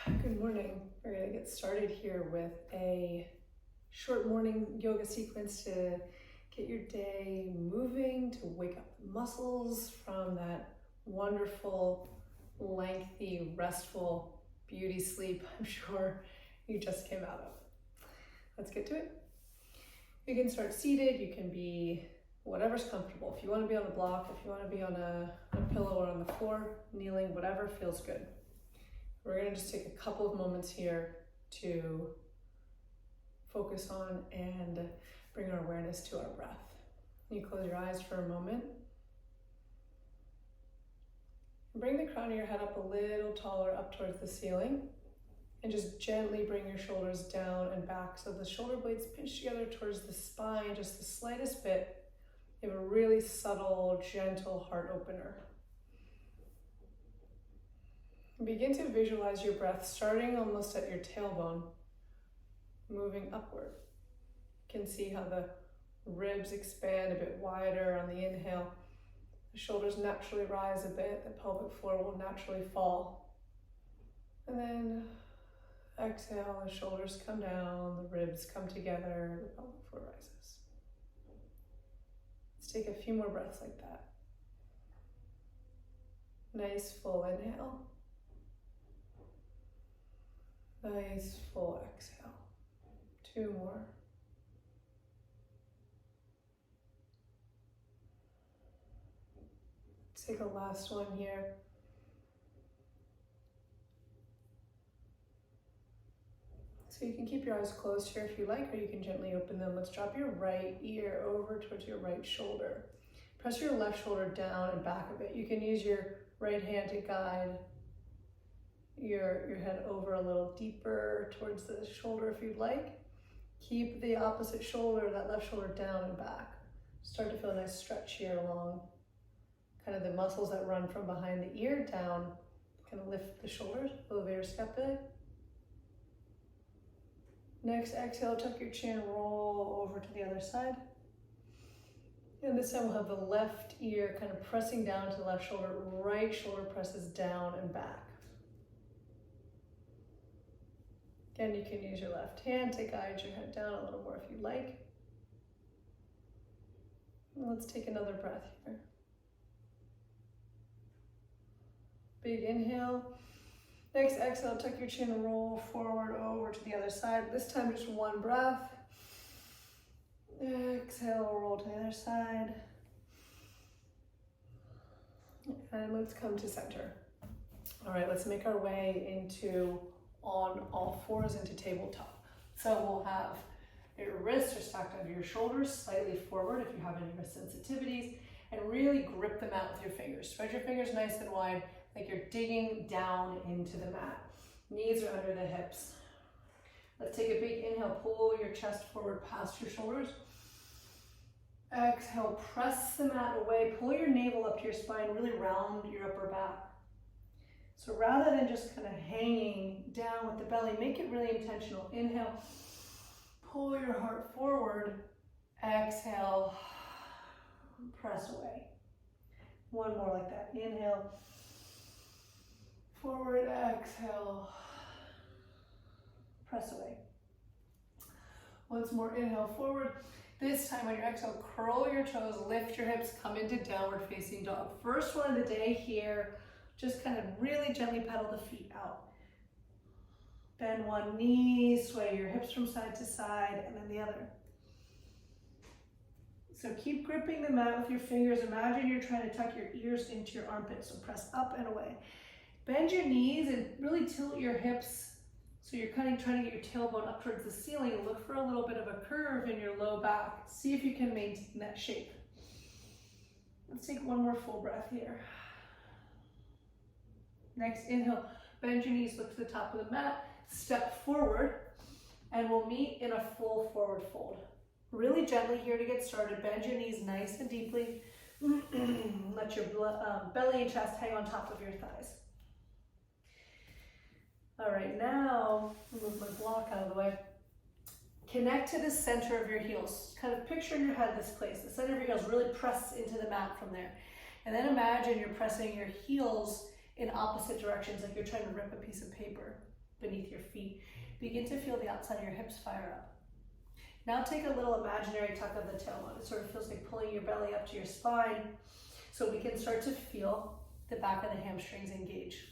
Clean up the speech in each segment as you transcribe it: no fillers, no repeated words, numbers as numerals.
Good morning. We're going to get started here with a short morning yoga sequence to get your day moving, to wake up the muscles from that wonderful, lengthy, restful beauty sleep I'm sure you just came out of. Let's get to it. You can start seated, you can be whatever's comfortable. If you want to be on a block, if you want to be on a pillow or on the floor, kneeling, whatever feels good. We're going to just take a couple of moments here to focus on and bring our awareness to our breath. You close your eyes for a moment. Bring the crown of your head up a little taller, up towards the ceiling. And just gently bring your shoulders down and back so the shoulder blades pinch together towards the spine, just the slightest bit. You have a really subtle, gentle heart opener. Begin to visualize your breath starting almost at your tailbone, moving upward. You can see how the ribs expand a bit wider on the inhale. The shoulders naturally rise a bit, the pelvic floor will naturally fall. And then exhale, the shoulders come down, the ribs come together, the pelvic floor rises. Let's take a few more breaths like that. Nice full inhale. Nice full exhale. 2 more. Let's take a last one here. So you can keep your eyes closed here if you like, or you can gently open them. Let's drop your right ear over towards your right shoulder. Press your left shoulder down and back a bit. You can use your right hand to guide your head over a little deeper towards the shoulder if you'd like. Keep the opposite shoulder, that left shoulder, down and back. Start to feel a nice stretch here along kind of the muscles that run from behind the ear down. Kind of lift the shoulders, levator scapulae. Next exhale, tuck your chin, roll over to the other side. And this time we'll have the left ear kind of pressing down to the left shoulder, right shoulder presses down and back. Again, you can use your left hand to guide your head down a little more if you like. And let's take another breath here. Big inhale. Next exhale, tuck your chin, roll forward over to the other side. This time just one breath. Exhale, roll to the other side. And let's come to center. All right, let's make our way into on all fours into tabletop. So we'll have your wrists are stacked under your shoulders, slightly forward if you have any wrist sensitivities, and really grip them out with your fingers. Spread your fingers nice and wide, like you're digging down into the mat. Knees are under the hips. Let's take a big inhale, pull your chest forward past your shoulders. Exhale, press the mat away, pull your navel up to your spine, really round your upper back. So rather than just kind of hanging down with the belly, make it really intentional. Inhale, pull your heart forward. Exhale, press away. One more like that. Inhale, forward, exhale, press away. Once more, inhale, forward. This time on your exhale, curl your toes, lift your hips, come into downward facing dog. First one of the day here. Just kind of really gently pedal the feet out. Bend one knee, sway your hips from side to side, and then the other. So keep gripping the mat with your fingers. Imagine you're trying to tuck your ears into your armpits, so press up and away. Bend your knees and really tilt your hips so you're kind of trying to get your tailbone up towards the ceiling. Look for a little bit of a curve in your low back. See if you can maintain that shape. Let's take one more full breath here. Next, inhale, bend your knees, look to the top of the mat, step forward, and we'll meet in a full forward fold. Really gently here to get started. Bend your knees nice and deeply. Let your belly and chest hang on top of your thighs. All right, now, move my block out of the way. Connect to the center of your heels. Kind of picture in your head this place. The center of your heels, really press into the mat from there. And then imagine you're pressing your heels in opposite directions, like you're trying to rip a piece of paper. beneath your feet. Begin to feel the outside of your hips fire up. Now take a little imaginary tuck of the tailbone. It sort of feels like pulling your belly up to your spine, so we can start to feel the back of the hamstrings engage.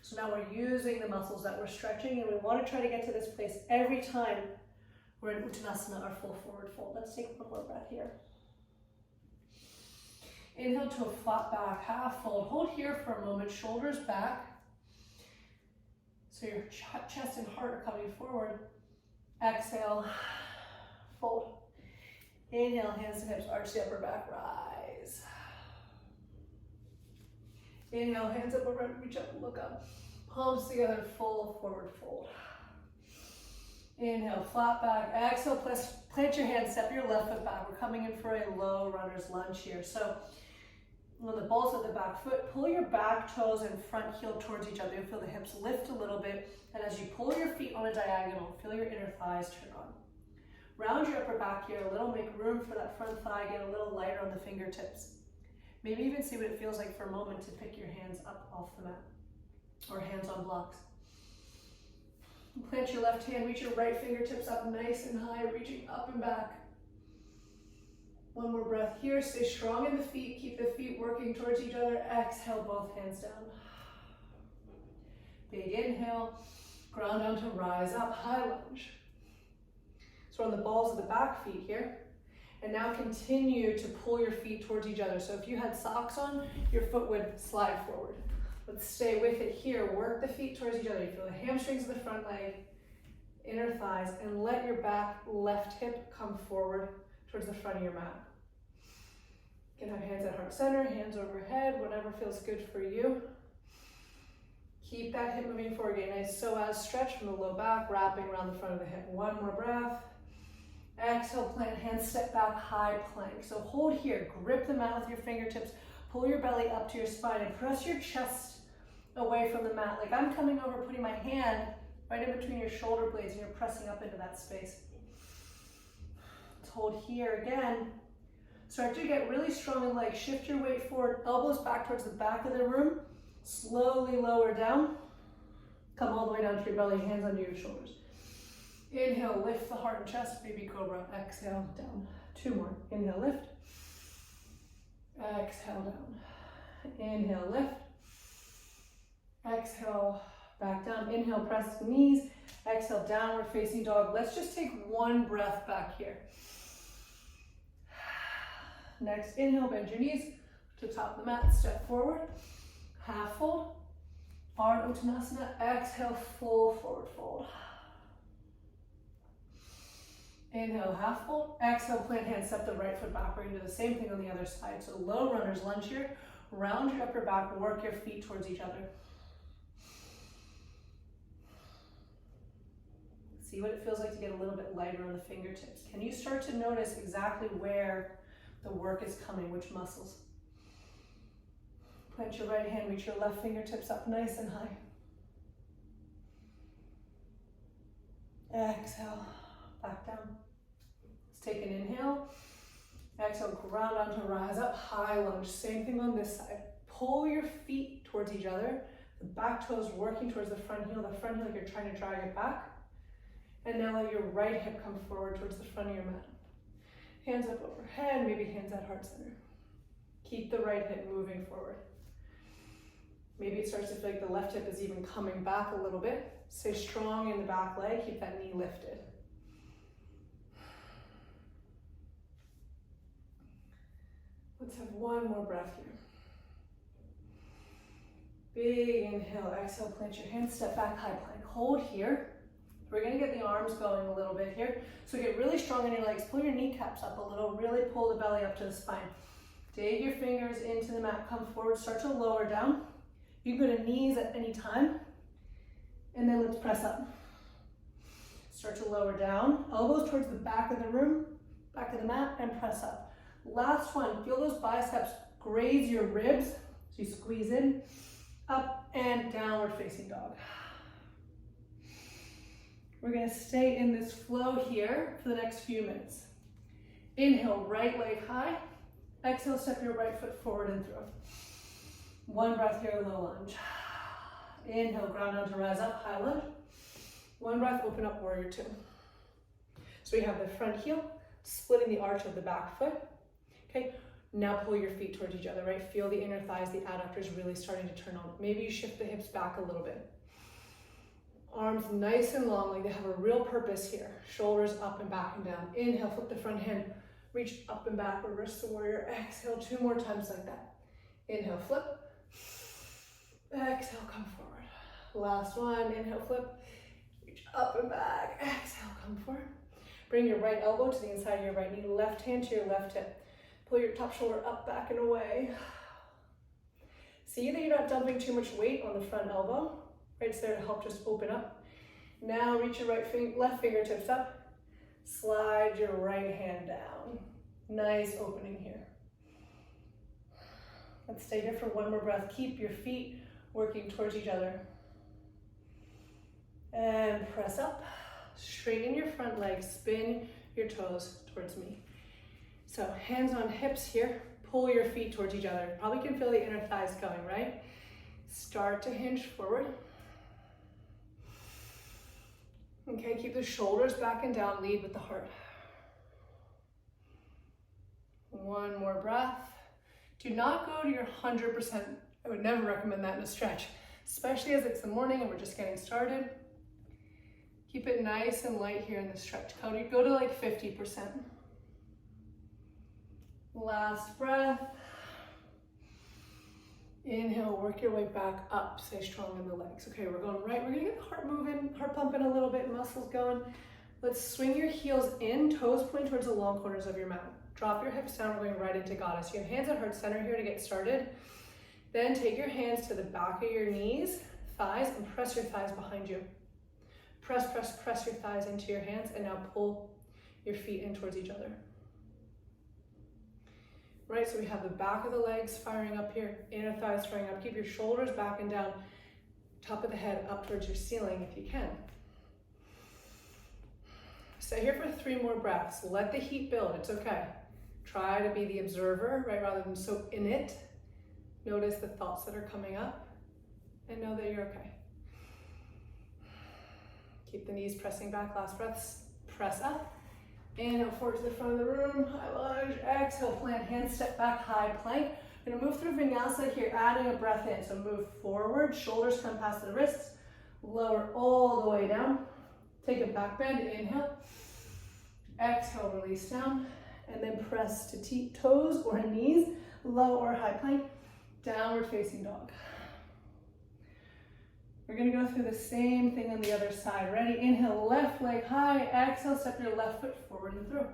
So now we're using the muscles that we're stretching, and we want to try to get to this place every time we're in Uttanasana, our full forward fold. Let's take one more breath here. Inhale to a flat back, half fold. Hold here for a moment, shoulders back. So your chest and heart are coming forward. Exhale, fold. Inhale, hands to hips, arch the upper back, rise. Inhale, hands up overhead, reach up and look up. Palms together, full forward fold. Inhale, flat back. Exhale, plant your hands, step your left foot back. We're coming in for a low runner's lunge here. So on the balls of the back foot, pull your back toes and front heel towards each other. You'll feel the hips lift a little bit. And as you pull your feet on a diagonal, feel your inner thighs turn on. Round your upper back here a little, make room for that front thigh, get a little lighter on the fingertips. Maybe even see what it feels like for a moment to pick your hands up off the mat or hands on blocks. Plant your left hand, reach your right fingertips up nice and high, reaching up and back. One more breath here. Stay strong in the feet. Keep the feet working towards each other. Exhale, both hands down. Big inhale. Ground down to rise up, high lunge. So we're on the balls of the back feet here. And now continue to pull your feet towards each other. So if you had socks on, your foot would slide forward. Let's stay with it here. Work the feet towards each other. You feel the hamstrings of the front leg, inner thighs, and let your back left hip come forward towards the front of your mat. You can have hands at heart center, hands overhead, whatever feels good for you. Keep that hip moving forward. Get a nice psoas stretch from the low back, wrapping around the front of the hip. One more breath. Exhale, plant hands, step back, high plank. So hold here, grip the mat with your fingertips, pull your belly up to your spine, and press your chest away from the mat. Like I'm coming over, putting my hand right in between your shoulder blades, and you're pressing up into that space. Let's hold here again. Start to get really strong in legs. Shift your weight forward, elbows back towards the back of the room. Slowly lower down. Come all the way down to your belly, hands under your shoulders. Inhale, lift the heart and chest, baby cobra. Exhale, down. Two more. Inhale, lift. Exhale, down. Inhale, lift. Exhale, back down. Inhale, press the knees. Exhale, downward facing dog. Let's just take one breath back here. Next, inhale, bend your knees to top of the mat, step forward. Half fold. Ardha Uttanasana. Exhale, full forward fold. Inhale, half fold. Exhale, plant hands, step the right foot back. We're going to do the same thing on the other side. So low runner's lunge here. Round your upper back, work your feet towards each other. See what it feels like to get a little bit lighter on the fingertips. Can you start to notice exactly where the work is coming, which muscles? Plant your right hand, reach your left fingertips up nice and high. Exhale, back down. Let's take an inhale. Exhale, ground down to rise up, high lunge. Same thing on this side. Pull your feet towards each other. The back toes working towards the front heel like you're trying to drag it back. And now let your right hip come forward towards the front of your mat. Hands up overhead, maybe hands at heart center. Keep the right hip moving forward. Maybe it starts to feel like the left hip is even coming back a little bit. Stay strong in the back leg, keep that knee lifted. Let's have one more breath here. Big inhale, exhale, plant your hands, step back, high plank. Hold here. We're gonna get the arms going a little bit here. So get really strong in your legs, pull your kneecaps up a little, really pull the belly up to the spine. Dig your fingers into the mat, come forward, start to lower down. You can go to knees at any time. And then let's press up. Start to lower down, elbows towards the back of the room, back of the mat, and press up. Last one, feel those biceps graze your ribs. So you squeeze in, up and downward facing dog. We're gonna stay in this flow here for the next few minutes. Inhale, right leg high. Exhale, step your right foot forward and through. One breath here, low lunge. Inhale, ground down to rise up, high lunge. One breath, open up, warrior two. So we have the front heel, splitting the arch of the back foot. Okay, now pull your feet towards each other, right? Feel the inner thighs, the adductors really starting to turn on. Maybe you shift the hips back a little bit. Arms nice and long, like they have a real purpose here. Shoulders up and back and down. Inhale, flip the front hand, reach up and back, reverse the warrior. Exhale, 2 more times like that. Inhale, flip. Exhale, come forward. Last one, inhale, flip. Reach up and back. Exhale, come forward. Bring your right elbow to the inside of your right knee, left hand to your left hip. Pull your top shoulder up, back, and away. See that you're not dumping too much weight on the front elbow. Right, it's there to help just open up. Now reach your left fingertips up. Slide your right hand down. Nice opening here. Let's stay here for one more breath. Keep your feet working towards each other. And press up. Straighten your front leg. Spin your toes towards me. So hands on hips here. Pull your feet towards each other. Probably can feel the inner thighs going, right? Start to hinge forward. Okay, keep the shoulders back and down, lead with the heart. One more breath. Do not go to your 100%. I would never recommend that in a stretch, especially as it's the morning and we're just getting started. Keep it nice and light here in the stretch. Go to like 50%. Last breath. Inhale, work your way back up. Stay strong in the legs. Okay, we're going right. We're gonna get the heart moving, heart pumping a little bit, muscles going. Let's swing your heels in, toes point towards the long corners of your mat. Drop your hips down, we're going right into goddess. You have hands at heart center here to get started. Then take your hands to the back of your knees, thighs, and press your thighs behind you. Press, press, press your thighs into your hands, and now pull your feet in towards each other. Right, so we have the back of the legs firing up here, inner thighs firing up. Keep your shoulders back and down, top of the head up towards your ceiling if you can. Stay here for 3 more breaths. Let the heat build, it's okay. Try to be the observer, right, rather than so in it. Notice the thoughts that are coming up and know that you're okay. Keep the knees pressing back, last breaths, press up. Inhale forward to the front of the room, high lunge, exhale, plant, hands step back, high plank. We're gonna move through vinyasa here, adding a breath in. So move forward, shoulders come past the wrists, lower all the way down. Take a back bend, inhale. Exhale, release down, and then press to toes or knees, low or high plank, downward facing dog. We're gonna go through the same thing on the other side. Ready? Inhale, left leg high. Exhale, step your left foot forward and through.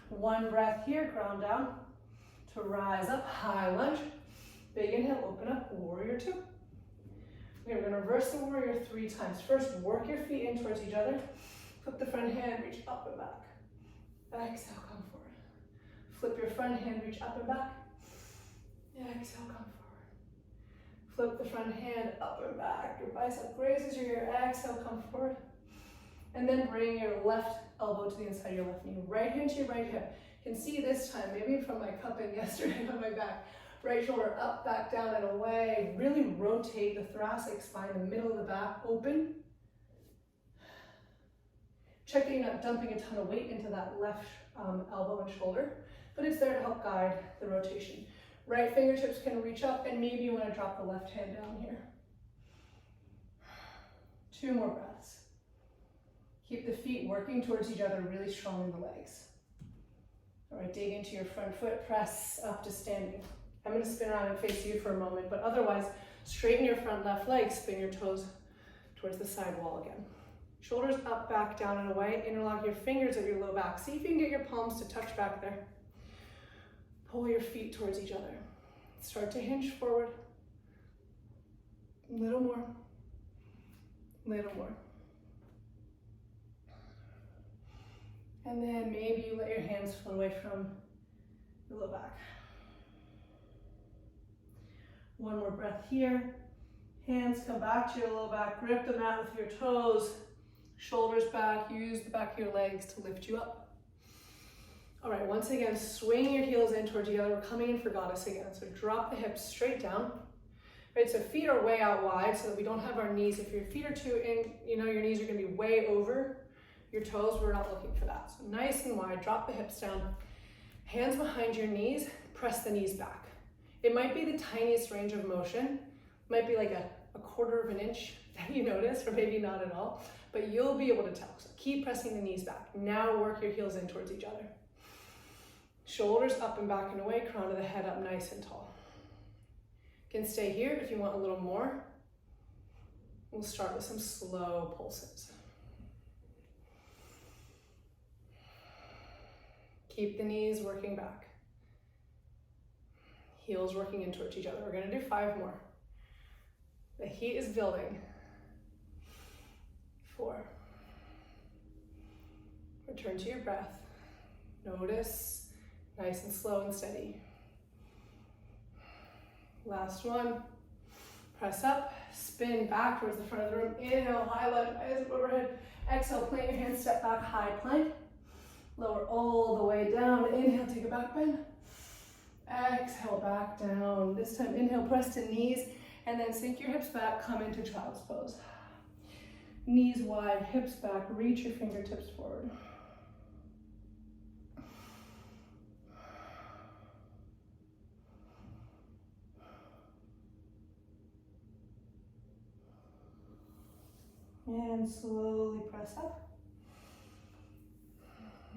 One breath here, ground down to rise up, high lunge. Big inhale, open up, warrior two. Okay, we're gonna reverse the warrior 3 times. First, work your feet in towards each other. Flip the front hand, reach up and back. Exhale, come forward. Flip your front hand, reach up and back. Exhale, come forward. Flip the front hand up and back. Your bicep grazes your ear. Exhale, come forward. And then bring your left elbow to the inside of your left knee. Right hand to your right hip. You can see this time, maybe from my cupping yesterday on my back. Right shoulder up, back down, and away. Really rotate the thoracic spine, the middle of the back open. Check that you're not dumping a ton of weight into that left elbow and shoulder, but it's there to help guide the rotation. Right fingertips can reach up, and maybe you want to drop the left hand down here. 2 more breaths. Keep the feet working towards each other, really strong in the legs. All right, dig into your front foot, press up to standing. I'm going to spin around and face you for a moment, but otherwise, straighten your front left leg, spin your toes towards the side wall again. Shoulders up, back, down, and away. Interlock your fingers at your low back. See if you can get your palms to touch back there. Pull your feet towards each other. Start to hinge forward. A little more. Little more. And then maybe you let your hands float away from your low back. One more breath here. Hands come back to your low back. Grip the mat with your toes. Shoulders back. Use the back of your legs to lift you up. All right, once again, swing your heels in towards each other. We're coming in for goddess again. So drop the hips straight down. Right, so feet are way out wide so that we don't have our knees. If your feet are too in, your knees are gonna be way over your toes. We're not looking for that. So nice and wide, drop the hips down. Hands behind your knees, press the knees back. It might be the tiniest range of motion. It might be like a quarter of an inch that you notice, or maybe not at all, but you'll be able to tell. So keep pressing the knees back. Now work your heels in towards each other. Shoulders up and back and away, crown of the head up nice and tall. You can stay here if you want a little more. We'll start with some slow pulses. Keep the knees working back. Heels working in towards each other. We're gonna do 5 more. The heat is building. 4. Return to your breath. Notice, nice and slow and steady. Last one. Press up, spin back towards the front of the room. Inhale, high lunge, eyes up overhead. Exhale, plant your hands, step back, high plank. Lower all the way down. Inhale, take a back bend. Exhale, back down. This time, inhale, press to knees, and then sink your hips back, come into child's pose. Knees wide, hips back, reach your fingertips forward. And slowly press up.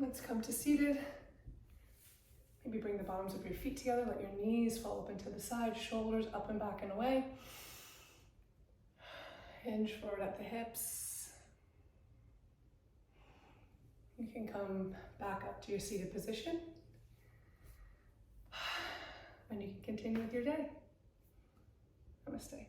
Let's come to seated. Maybe bring the bottoms of your feet together, let your knees fall up into the side, shoulders up and back and away. Hinge forward at the hips. You can come back up to your seated position. And you can continue with your day. Namaste.